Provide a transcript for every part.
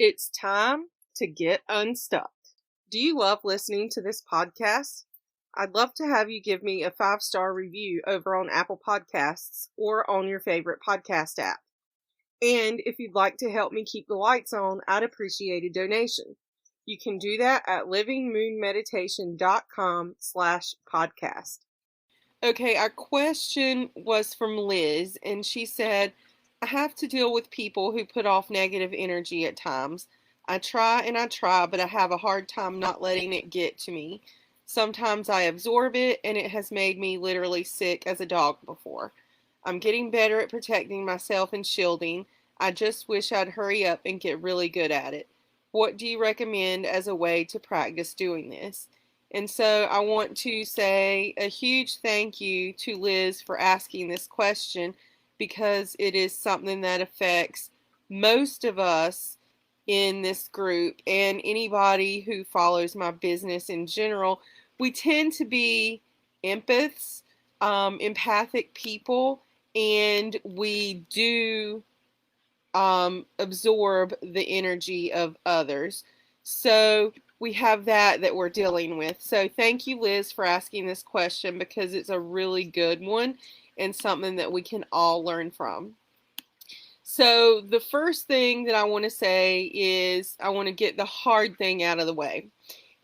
It's time to get unstuck. Do you love listening to this podcast? I'd love to have you give me a 5-star review over on Apple Podcasts or on your favorite podcast app. And if you'd like to help me keep the lights on, I'd appreciate a donation. You can do that at livingmoonmeditation.com/podcast. Okay, our question was from Liz, and she said, I have to deal with people who put off negative energy at times. I try and I try, but I have a hard time not letting it get to me. Sometimes I absorb it, and it has made me literally sick as a dog before. I'm getting better at protecting myself and shielding. I just wish I'd hurry up and get really good at it. What do you recommend as a way to practice doing this? And so I want to say a huge thank you to Liz for asking this question, because it is something that affects most of us in this group and anybody who follows my business in general. We tend to be empaths, empathic people, and we do absorb the energy of others. So we have that we're dealing with. So thank you, Liz, for asking this question, because it's a really good one and something that we can all learn from. So the first thing that I want to say is I want to get the hard thing out of the way.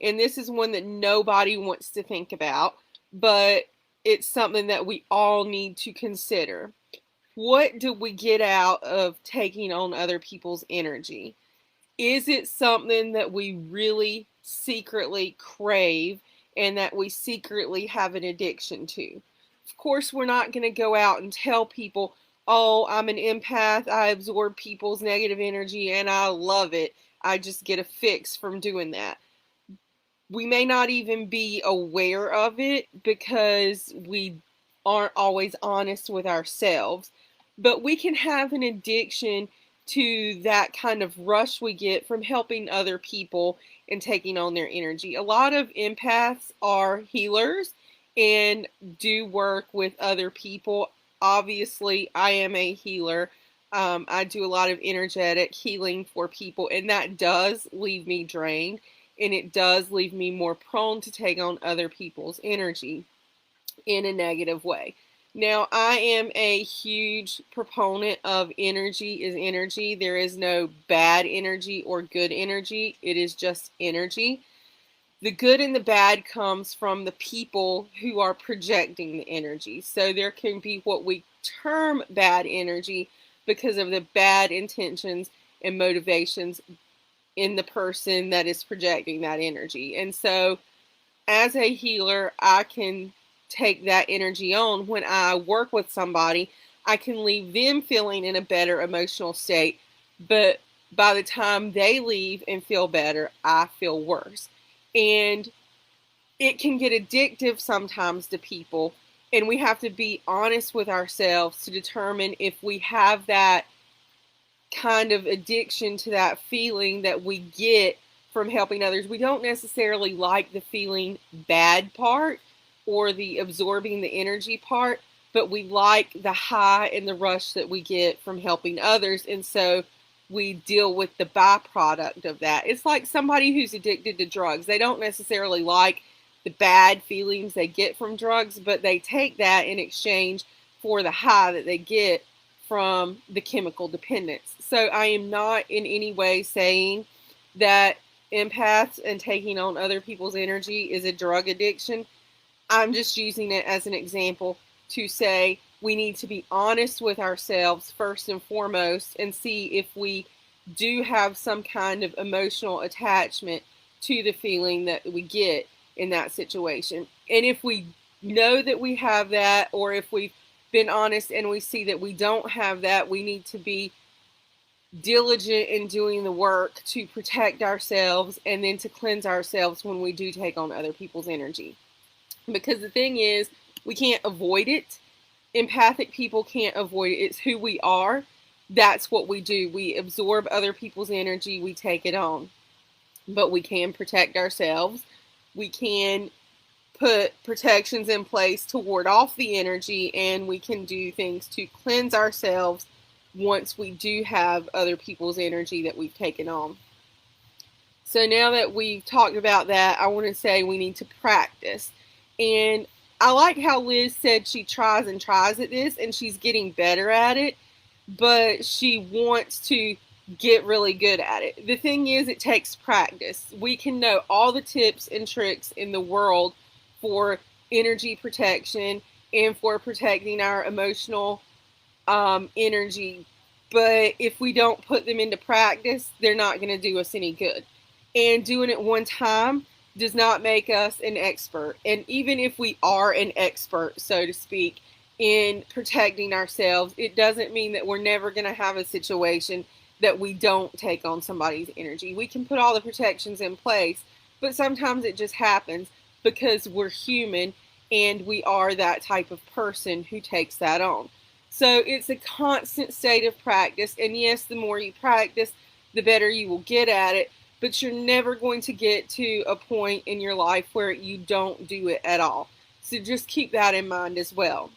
And this is one that nobody wants to think about, but it's something that we all need to consider. What do we get out of taking on other people's energy? Is it something that we really secretly crave and that we secretly have an addiction to? Of course, we're not going to go out and tell people, oh, I'm an empath, I absorb people's negative energy and I love it. I just get a fix from doing that. We may not even be aware of it because we aren't always honest with ourselves. But we can have an addiction to that kind of rush we get from helping other people and taking on their energy. A lot of empaths are healers and do work with other people. Obviously, I am a healer. I do a lot of energetic healing for people, and that does leave me drained, and it does leave me more prone to take on other people's energy in a negative way. Now, I am a huge proponent of energy is energy. There is no bad energy or good energy. It is just energy. The good and the bad comes from the people who are projecting the energy. So there can be what we term bad energy because of the bad intentions and motivations in the person that is projecting that energy. And so as a healer, I can take that energy on. When I work with somebody, I can leave them feeling in a better emotional state, but by the time they leave and feel better, I feel worse. And it can get addictive sometimes to people, and we have to be honest with ourselves to determine if we have that kind of addiction to that feeling that we get from helping others. We don't necessarily like the feeling bad part or the absorbing the energy part, but we like the high and the rush that we get from helping others, and so we deal with the byproduct of that. It's like somebody who's addicted to drugs. They don't necessarily like the bad feelings they get from drugs, but they take that in exchange for the high that they get from the chemical dependence. So I am not in any way saying that empaths and taking on other people's energy is a drug addiction. I'm just using it as an example to say we need to be honest with ourselves first and foremost and see if we do have some kind of emotional attachment to the feeling that we get in that situation. And if we know that we have that, or if we've been honest and we see that we don't have that, we need to be diligent in doing the work to protect ourselves and then to cleanse ourselves when we do take on other people's energy. Because the thing is, we can't avoid it. Empathic people can't avoid it. It's who we are. That's what we do. We absorb other people's energy. We take it on. But we can protect ourselves. We can put protections in place to ward off the energy, and we can do things to cleanse ourselves once we do have other people's energy that we've taken on. So now that we've talked about that, I want to say we need to practice. And I like how Liz said she tries and tries at this and she's getting better at it, but she wants to get really good at it. The thing is, it takes practice. We can know all the tips and tricks in the world for energy protection and for protecting our emotional energy, but if we don't put them into practice, they're not going to do us any good. And doing it one time does not make us an expert. And even if we are an expert, so to speak, in protecting ourselves, it doesn't mean that we're never going to have a situation that we don't take on somebody's energy. We can put all the protections in place, but sometimes it just happens because we're human and we are that type of person who takes that on. So it's a constant state of practice. And yes, the more you practice, the better you will get at it. But you're never going to get to a point in your life where you don't do it at all. So just keep that in mind as well.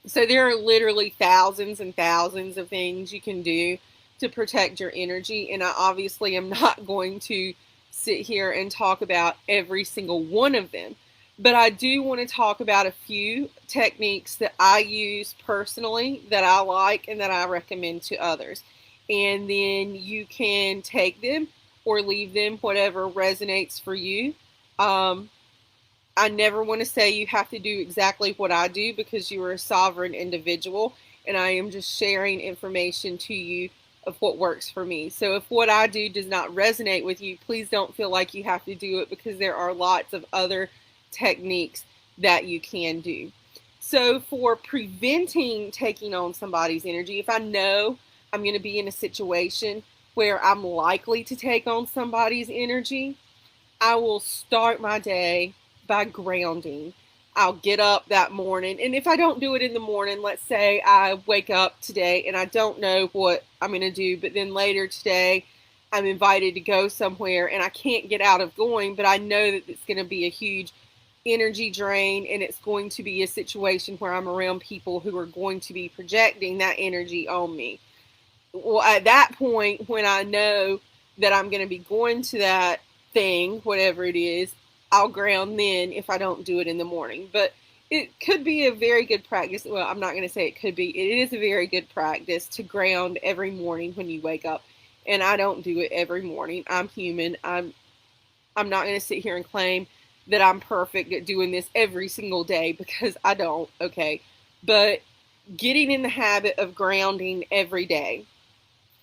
So there are literally thousands and thousands of things you can do to protect your energy. And I obviously am not going to sit here and talk about every single one of them. But I do want to talk about a few techniques that I use personally that I like and that I recommend to others. And then you can take them or leave them, whatever resonates for you. I never want to say you have to do exactly what I do because you are a sovereign individual. And I am just sharing information to you of what works for me. So if what I do does not resonate with you, please don't feel like you have to do it because there are lots of other techniques that you can do. So for preventing taking on somebody's energy, if I know I'm going to be in a situation where I'm likely to take on somebody's energy, I will start my day by grounding. I'll get up that morning, and if I don't do it in the morning, let's say I wake up today and I don't know what I'm going to do, but then later today I'm invited to go somewhere and I can't get out of going, but I know that it's going to be a huge energy drain and it's going to be a situation where I'm around people who are going to be projecting that energy on me. Well, at that point, when I know that I'm going to be going to that thing, whatever it is, I'll ground then if I don't do it in the morning. But it could be a very good practice. Well, I'm not going to say it could be. It is a very good practice to ground every morning when you wake up. And I don't do it every morning. I'm human. I'm not going to sit here and claim that I'm perfect at doing this every single day because I don't, okay? But getting in the habit of grounding every day,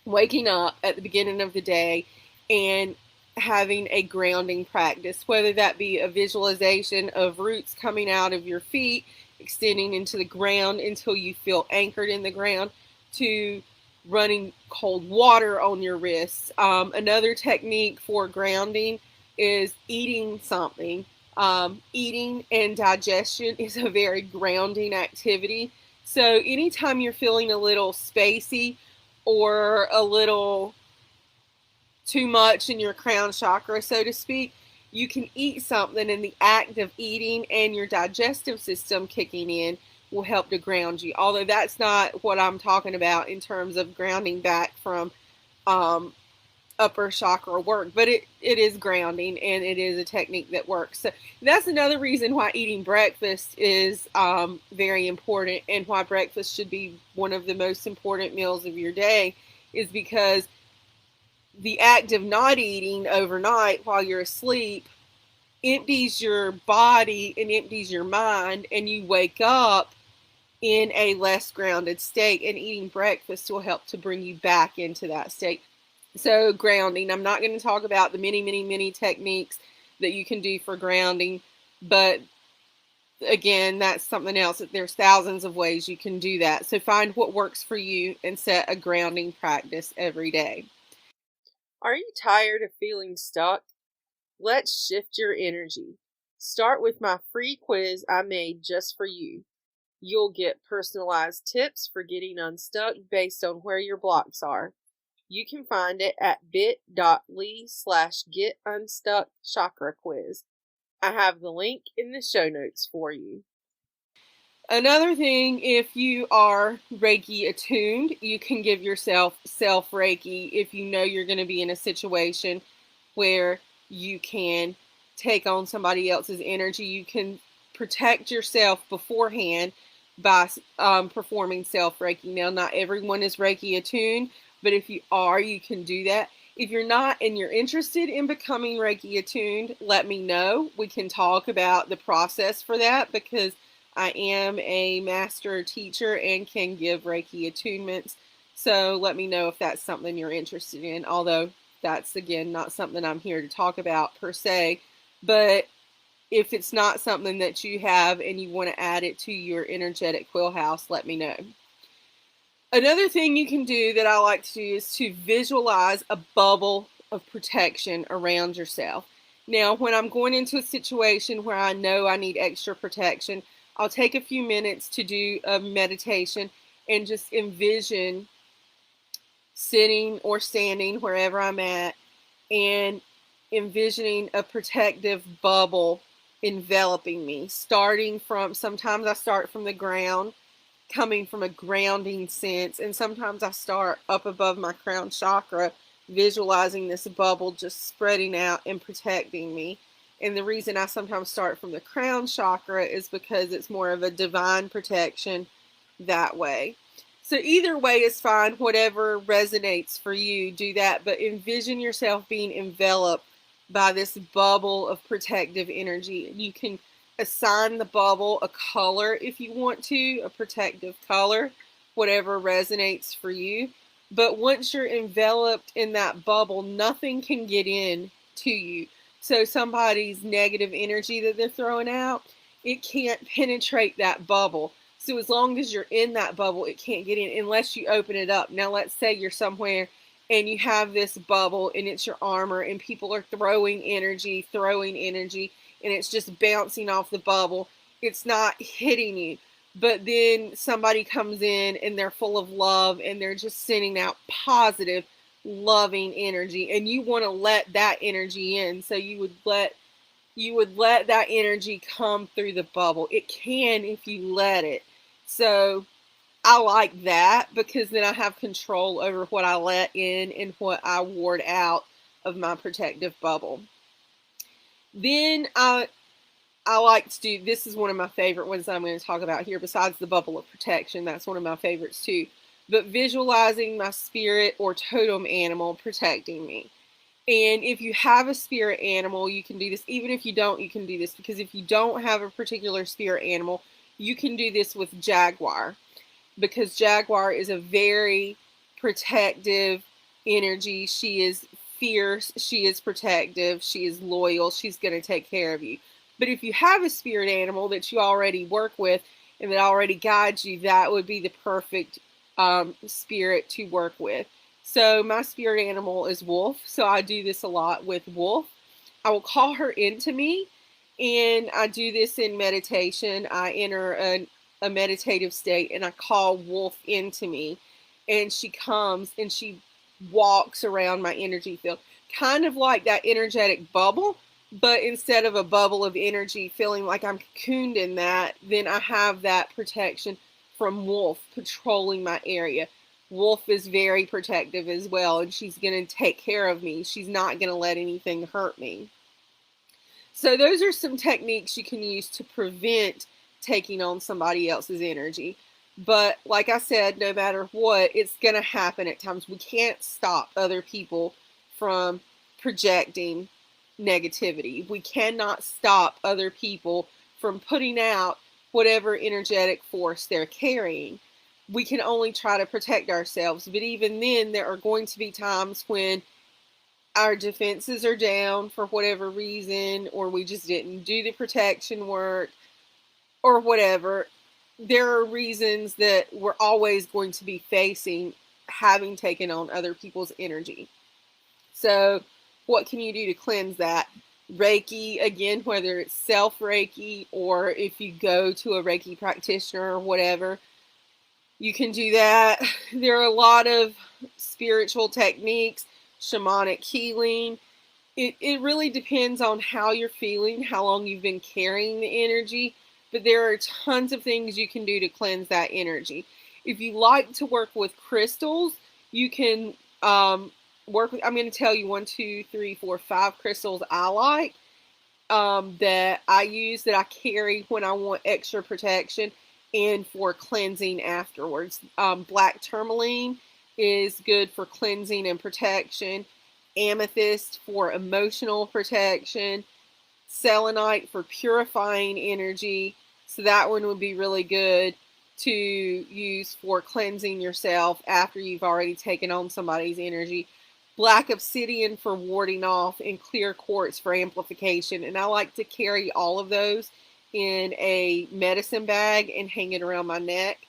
waking up at the beginning of the day and having a grounding practice, whether that be a visualization of roots coming out of your feet, extending into the ground until you feel anchored in the ground, to running cold water on your wrists. Another technique for grounding is eating something. Eating and digestion is a very grounding activity. So anytime you're feeling a little spacey or a little too much in your crown chakra, so to speak, you can eat something, and the act of eating and your digestive system kicking in will help to ground you. Although that's not what I'm talking about in terms of grounding back from upper chakra work, but it is grounding and it is a technique that works. So that's another reason why eating breakfast is very important, and why breakfast should be one of the most important meals of your day, is because the act of not eating overnight while you're asleep empties your body and empties your mind, and you wake up in a less grounded state, and eating breakfast will help to bring you back into that state. So grounding, I'm not going to talk about the many techniques that you can do for grounding, but again, that's something else. There's thousands of ways you can do that. So find what works for you and set a grounding practice every day. Are you tired of feeling stuck? Let's shift your energy. Start with my free quiz I made just for you. You'll get personalized tips for getting unstuck based on where your blocks are. You can find it at bit.ly/getunstuckchakraquiz. I have the link in the show notes for you. Another thing, if you are Reiki attuned, you can give yourself self Reiki if you know you're going to be in a situation where you can take on somebody else's energy. You can protect yourself beforehand by performing self Reiki. Now, not everyone is Reiki attuned, but if you are, you can do that. If you're not and you're interested in becoming Reiki attuned, let me know. We can talk about the process for that, because I am a master teacher and can give Reiki attunements. So let me know if that's something you're interested in. Although that's, again, not something I'm here to talk about per se. But if it's not something that you have and you want to add it to your energetic wheelhouse, let me know. Another thing you can do that I like to do is to visualize a bubble of protection around yourself. Now, when I'm going into a situation where I know I need extra protection, I'll take a few minutes to do a meditation and just envision sitting or standing wherever I'm at and envisioning a protective bubble enveloping me, starting from, sometimes I start from the ground, coming from a grounding sense, and sometimes I start up above my crown chakra, visualizing this bubble just spreading out and protecting me. And the reason I sometimes start from the crown chakra is because it's more of a divine protection that way. So either way is fine, whatever resonates for you, do that, but envision yourself being enveloped by this bubble of protective energy. You can assign the bubble a color if you want to, a protective color, whatever resonates for you. But once you're enveloped in that bubble, nothing can get in to you. So somebody's negative energy that they're throwing out, it can't penetrate that bubble. So as long as you're in that bubble, it can't get in unless you open it up. Now, let's say you're somewhere and you have this bubble and it's your armor and people are throwing energy, and it's just bouncing off the bubble. It's not hitting you. But then somebody comes in and they're full of love and they're just sending out positive, loving energy, and you want to let that energy in. So you would let that energy come through the bubble. It can if you let it. So I like that because then I have control over what I let in and what I ward out of my protective bubble. Then I like to do, this is one of my favorite ones that I'm going to talk about here besides the bubble of protection. That's one of my favorites too. But visualizing my spirit or totem animal protecting me. And if you have a spirit animal, you can do this. Even if you don't, you can do this. Because if you don't have a particular spirit animal, you can do this with Jaguar. Because Jaguar is a very protective energy. She is fierce. She is protective. She is loyal. She's going to take care of you. But if you have a spirit animal that you already work with and that already guides you, that would be the perfect spirit to work with. So my spirit animal is Wolf. So I do this a lot with Wolf. I will call her into me, and I do this in meditation. I enter a meditative state and I call Wolf into me, and she comes and she walks around my energy field, kind of like that energetic bubble. But instead of a bubble of energy feeling like I'm cocooned in that, then I have that protection from Wolf patrolling my area. Wolf is very protective as well, and she's going to take care of me. She's not going to let anything hurt me. So those are some techniques you can use to prevent taking on somebody else's energy. But like I said, no matter what, it's going to happen at times. We can't stop other people from projecting negativity. We cannot stop other people from putting out whatever energetic force they're carrying. We can only try to protect ourselves. But even then, there are going to be times when our defenses are down for whatever reason, or we just didn't do the protection work, or whatever. There are reasons that we're always going to be facing having taken on other people's energy. So what can you do to cleanse that? Reiki, again, whether it's self-Reiki or if you go to a Reiki practitioner or whatever, you can do that. There are a lot of spiritual techniques, shamanic healing. It really depends on how you're feeling, how long you've been carrying the energy. but there are tons of things you can do to cleanse that energy. If you like to work with crystals, you can work with, I'm going to tell you 1, 2, 3, 4, 5 crystals I like that I use, that I carry when I want extra protection and for cleansing afterwards. Black tourmaline is good for cleansing and protection. Amethyst for emotional protection. Selenite for purifying energy. So that one would be really good to use for cleansing yourself after you've already taken on somebody's energy. Black obsidian for warding off, and clear quartz for amplification. And I like to carry all of those in a medicine bag and hang it around my neck.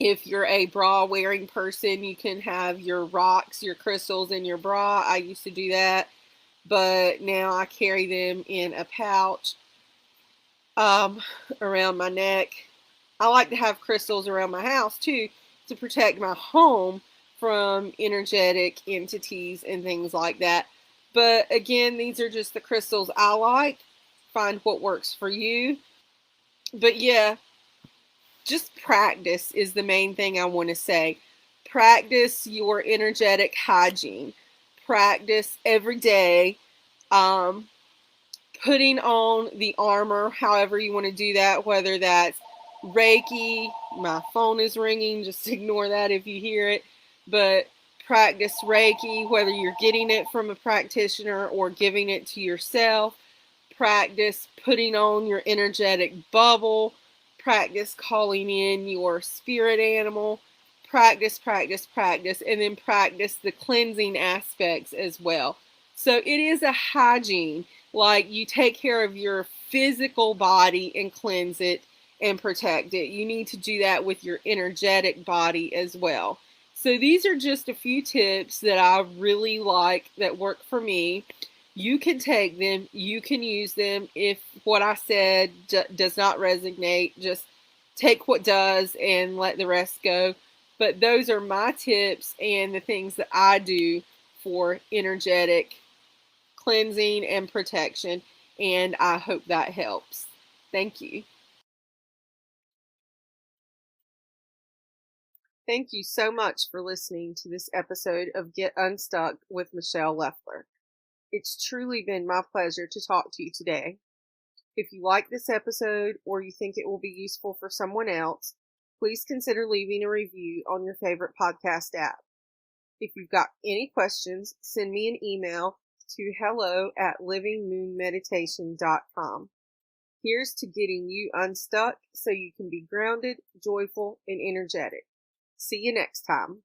If you're a bra wearing person, you can have your rocks, your crystals in your bra. I used to do that, but now I carry them in a pouch around my neck. I like to have crystals around my house too, to protect my home from energetic entities and things like that. But again, these are just the crystals I like. Find what works for you. But yeah, just practice is the main thing I want to say. Practice your energetic hygiene. Practice every day. Putting on the armor, however you want to do that, whether that's Reiki. My phone is ringing, just ignore that if you hear it. But practice Reiki, whether you're getting it from a practitioner or giving it to yourself. Practice putting on your energetic bubble. Practice calling in your spirit animal. Practice, practice, practice, and then practice the cleansing aspects as well. So it is a hygiene. Like, you take care of your physical body and cleanse it and protect it. You need to do that with your energetic body as well. So these are just a few tips that I really like that work for me. You can take them, you can use them. If what I said does not resonate, just take what does and let the rest go. But those are my tips and the things that I do for energetic cleansing and protection, and I hope that helps. Thank you. Thank you so much for listening to this episode of Get Unstuck with Michele Leffler. It's truly been my pleasure to talk to you today. If you like this episode or you think it will be useful for someone else, please consider leaving a review on your favorite podcast app. If you've got any questions, send me an email to hello@livingmoonmeditation.com. Here's to getting you unstuck so you can be grounded, joyful, and energetic. See you next time.